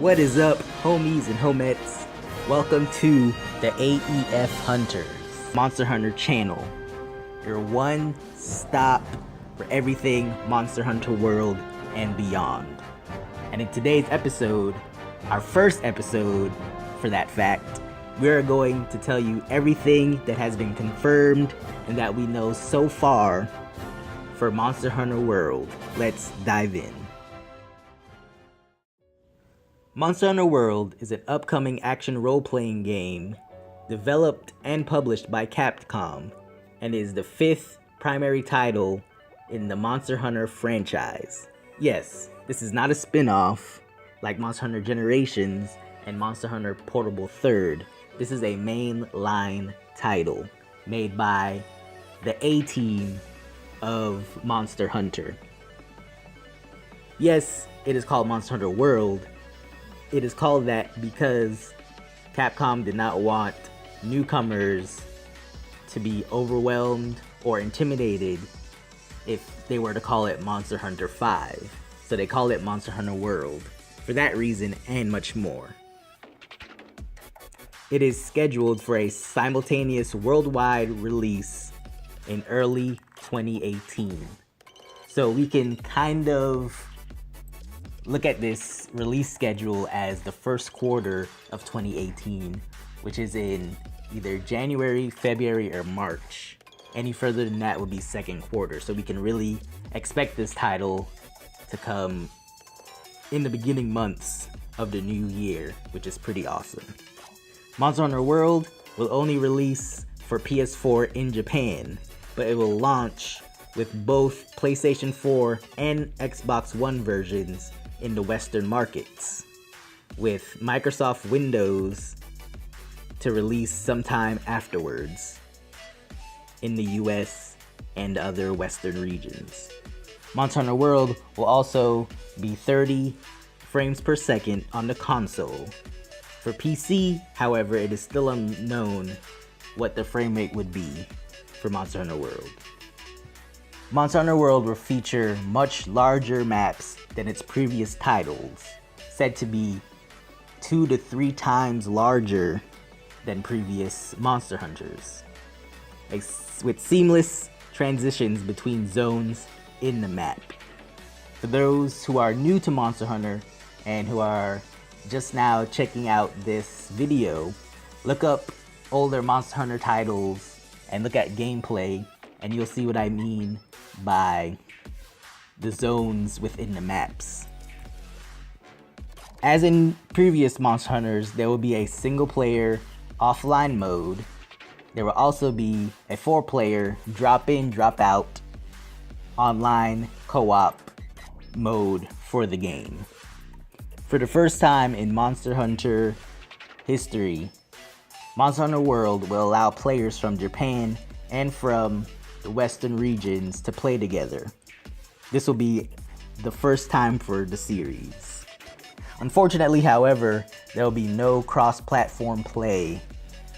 What is up, homies and homettes? Welcome to the AEF Hunters Monster Hunter channel, your one stop for everything Monster Hunter World and beyond. And in today's episode, our first episode for that fact, we are going to tell you everything that has been confirmed and that we know so far for Monster Hunter World. Let's dive in. Monster Hunter World is an upcoming action role-playing game developed and published by Capcom and is the 5th primary title in the Monster Hunter franchise. Yes, this is not a spin-off like Monster Hunter Generations and Monster Hunter Portable 3rd. This is a mainline title made by the A-team of Monster Hunter. Yes, it is called Monster Hunter World. It is called that because Capcom did not want newcomers to be overwhelmed or intimidated if they were to call it Monster Hunter 5. So they call it Monster Hunter World for that reason and much more. It is scheduled for a simultaneous worldwide release in early 2018. So we can kind of look at this release schedule as the first quarter of 2018, which is in either January, February, or March. Any further than that would be second quarter. So we can really expect this title to come in the beginning months of the new year, which is pretty awesome. Monster Hunter World will only release for PS4 in Japan, but it will launch with both PlayStation 4 and Xbox One versions in the Western markets, with Microsoft Windows to release sometime afterwards in the US and other Western regions. Monster Hunter World will also be 30 frames per second on the console. For PC, however, it is still unknown what the frame rate would be for Monster Hunter World. Monster Hunter World will feature much larger maps than its previous titles, said to be 2 to 3 times larger than previous Monster Hunters, with seamless transitions between zones in the map. For those who are new to Monster Hunter and who are just now checking out this video, look up older Monster Hunter titles and look at gameplay, and you'll see what I mean by the zones within the maps. As in previous Monster Hunters, there will be a single player offline mode. There will also be a 4-player drop in, drop out online co-op mode for the game. For the first time in Monster Hunter history, Monster Hunter World will allow players from Japan and from the Western regions to play together. This will be the first time for the series. Unfortunately, however, there will be no cross-platform play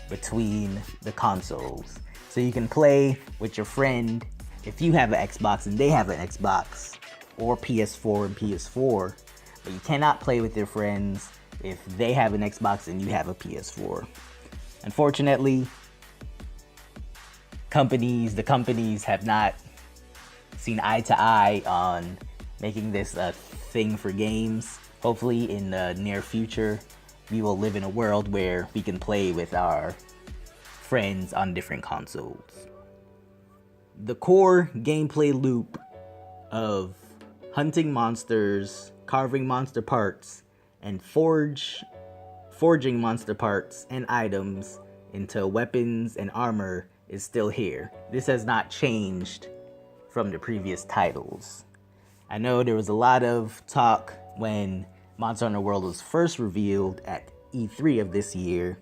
between the consoles. So you can play with your friend if you have an Xbox and they have an Xbox, or PS4 and PS4, but you cannot play with your friends if they have an Xbox and you have a PS4. Unfortunately, the companies have not seen eye to eye on making this a thing for games. Hopefully in the near future, we will live in a world where we can play with our friends on different consoles. The core gameplay loop of hunting monsters, carving monster parts, and forging monster parts and items into weapons and armor is still here. This has not changed from the previous titles. I know there was a lot of talk when Monster Hunter World was first revealed at E3 of this year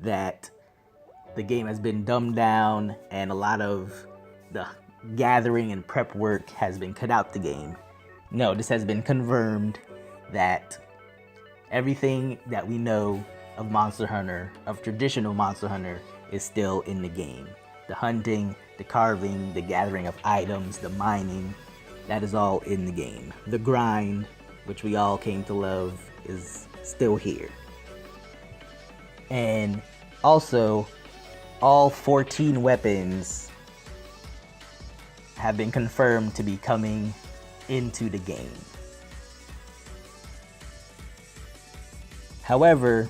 that the game has been dumbed down and a lot of the gathering and prep work has been cut out the game. No, this has been confirmed that everything that we know of Monster Hunter, of traditional Monster Hunter, is still in the game. The hunting, the carving, the gathering of items, the mining, that is all in the game. The grind, which we all came to love, is still here. And also, all 14 weapons have been confirmed to be coming into the game. However,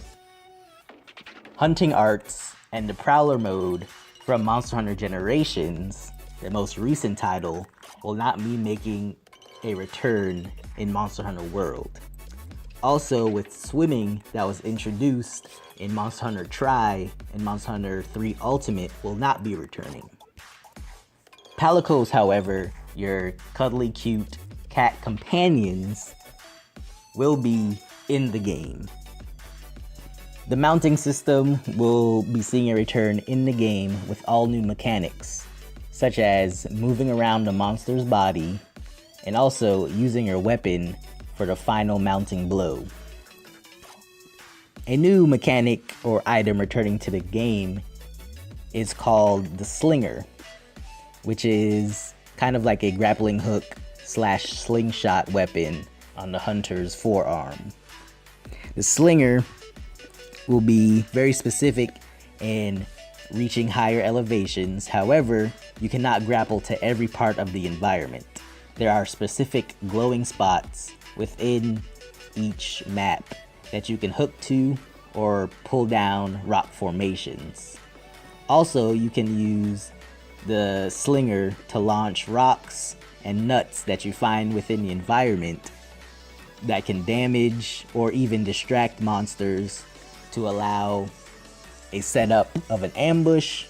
hunting arts and the Prowler mode from Monster Hunter Generations, the most recent title, will not be making a return in Monster Hunter World. Also, with swimming that was introduced in Monster Hunter Tri and Monster Hunter 3 Ultimate will not be returning. Palicos, however, your cuddly cute cat companions, will be in the game. The mounting system will be seeing a return in the game with all new mechanics, such as moving around the monster's body and also using your weapon for the final mounting blow. A new mechanic or item returning to the game is called the Slinger, which is kind of like a grappling hook / slingshot weapon on the hunter's forearm. The Slinger will be very specific in reaching higher elevations. However, you cannot grapple to every part of the environment. There are specific glowing spots within each map that you can hook to or pull down rock formations. Also, you can use the Slinger to launch rocks and nuts that you find within the environment that can damage or even distract monsters to allow a setup of an ambush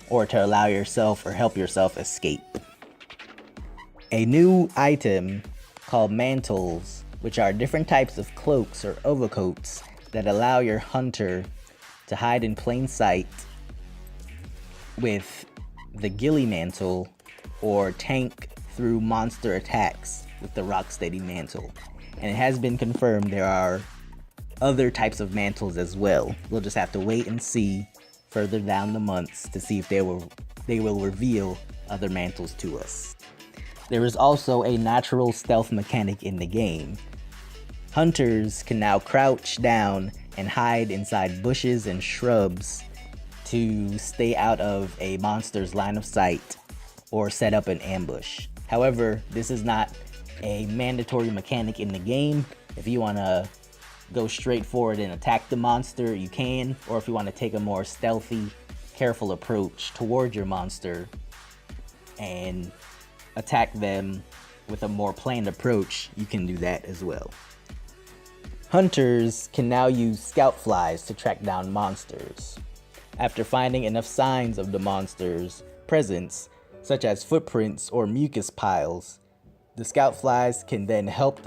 or to allow yourself or help yourself escape. A new item called mantles, which are different types of cloaks or overcoats that allow your hunter to hide in plain sight with the ghillie mantle or tank through monster attacks with the rocksteady mantle. And it has been confirmed there are other types of mantles as well. We'll just have to wait and see further down the months to see if they will reveal other mantles to us. There is also a natural stealth mechanic in the game. Hunters can now crouch down and hide inside bushes and shrubs to stay out of a monster's line of sight or set up an ambush. However, this is not a mandatory mechanic in the game. If you want to go straight forward and attack the monster, you can, or if you want to take a more stealthy, careful approach toward your monster and attack them with a more planned approach, you can do that as well. Hunters can now use scout flies to track down monsters. After finding enough signs of the monster's presence, such as footprints or mucus piles, the scout flies can then help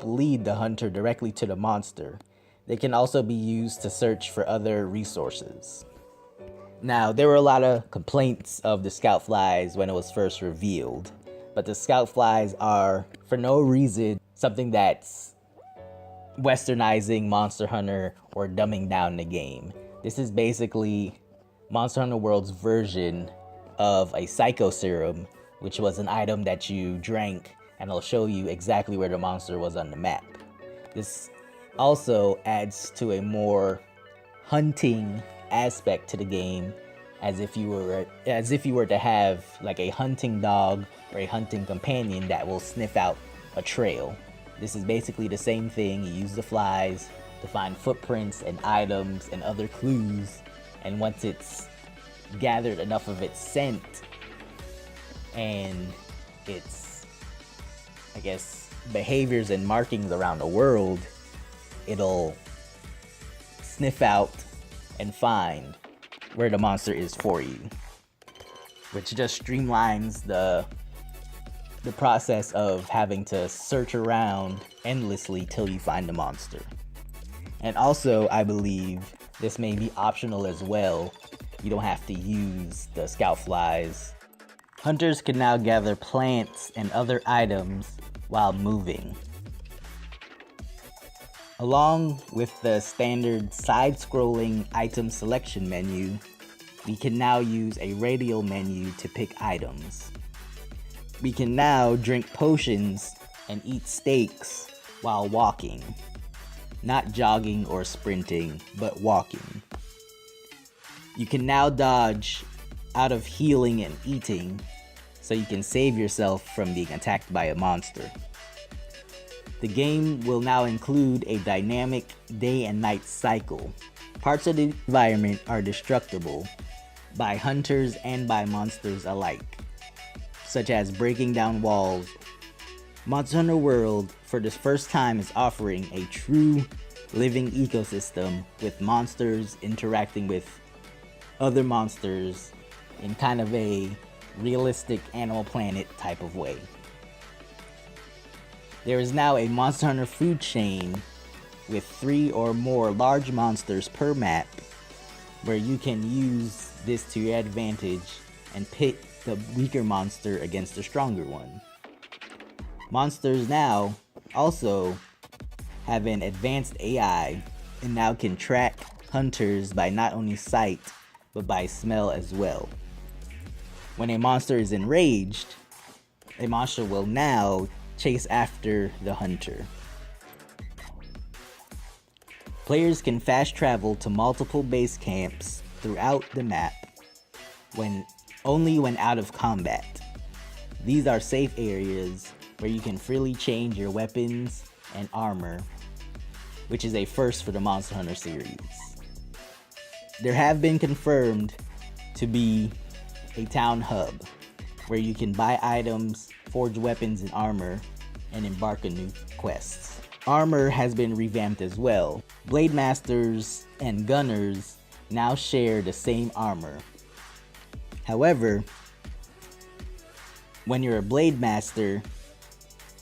lead the hunter directly to the monster. They can also be used to search for other resources. Now, there were a lot of complaints of the scout flies when it was first revealed, but the scout flies are, for no reason, something that's westernizing Monster Hunter or dumbing down the game. This is basically Monster Hunter World's version of a Psycho Serum, which was an item that you drank and it'll show you exactly where the monster was on the map. This also adds to a more hunting aspect to the game, as if you were to have like a hunting dog or a hunting companion that will sniff out a trail. This is basically the same thing. You use the flies to find footprints and items and other clues, and once it's gathered enough of its scent and its, I guess, behaviors and markings around the world, it'll sniff out and find where the monster is for you, which just streamlines the process of having to search around endlessly till you find the monster. And also, I believe this may be optional as well. You don't have to use the scout flies. Hunters can now gather plants and other items while moving. Along with the standard side-scrolling item selection menu, we can now use a radial menu to pick items. We can now drink potions and eat steaks while walking. Not jogging or sprinting, but walking. You can now dodge out of healing and eating, so you can save yourself from being attacked by a monster. The game will now include a dynamic day and night cycle. Parts of the environment are destructible by hunters and by monsters alike, such as breaking down walls. Monster Hunter World, for the first time, is offering a true living ecosystem with monsters interacting with other monsters in kind of a realistic Animal Planet type of way. There is now a Monster Hunter food chain with 3 or more large monsters per map, where you can use this to your advantage and pit the weaker monster against the stronger one. Monsters now also have an advanced AI and now can track hunters by not only sight but by smell as well. When a monster is enraged, a monster will now chase after the hunter. Players can fast travel to multiple base camps throughout the map only when out of combat. These are safe areas where you can freely change your weapons and armor, which is a first for the Monster Hunter series. There have been confirmed to be a town hub where you can buy items, forge weapons and armor, and embark on new quests. Armor has been revamped as well. Blade Masters and Gunners now share the same armor. However, when you're a Blade Master,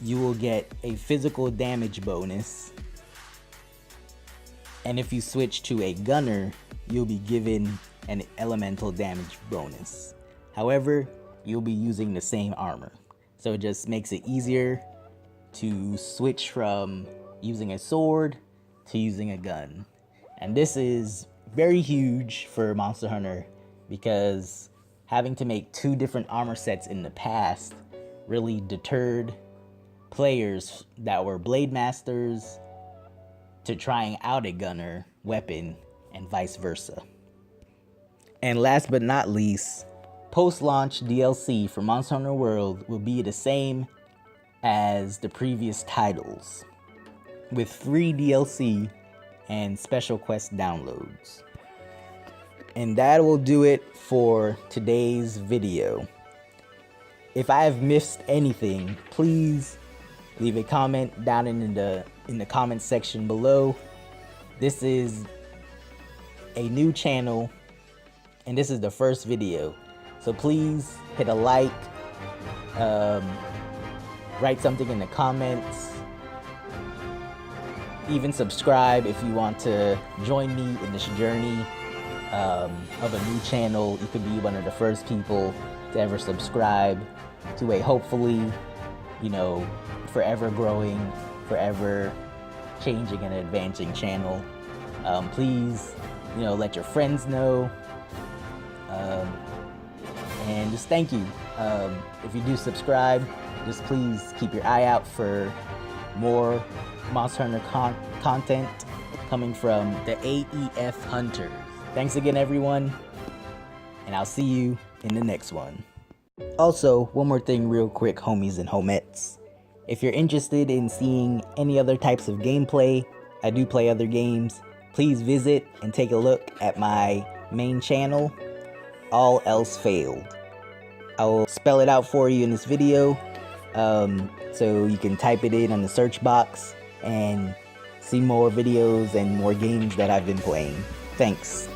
you will get a physical damage bonus. And if you switch to a Gunner, you'll be given an elemental damage bonus. However, you'll be using the same armor. So it just makes it easier to switch from using a sword to using a gun. And this is very huge for Monster Hunter because having to make 2 different armor sets in the past really deterred players that were Blade Masters to trying out a Gunner weapon and vice versa. And last but not least, post-launch DLC for Monster Hunter World will be the same as the previous titles, with free DLC and special quest downloads. And that will do it for today's video. If I have missed anything, please leave a comment down in the comment section below. This is a new channel and this is the first video, so please hit a like, write something in the comments, even subscribe if you want to join me in this journey of a new channel. You could be one of the first people to ever subscribe to a hopefully, forever growing, forever changing and advancing channel. Please, let your friends know, and just thank you. If you do subscribe, just please keep your eye out for more Monster Hunter content coming from the AEF Hunters. Thanks again, everyone, and I'll see you in the next one. Also, one more thing real quick, homies and homettes. If you're interested in seeing any other types of gameplay, I do play other games, please visit and take a look at my main channel, AllElseFailed. I will spell it out for you in this video, so you can type it in on the search box and see more videos and more games that I've been playing. Thanks.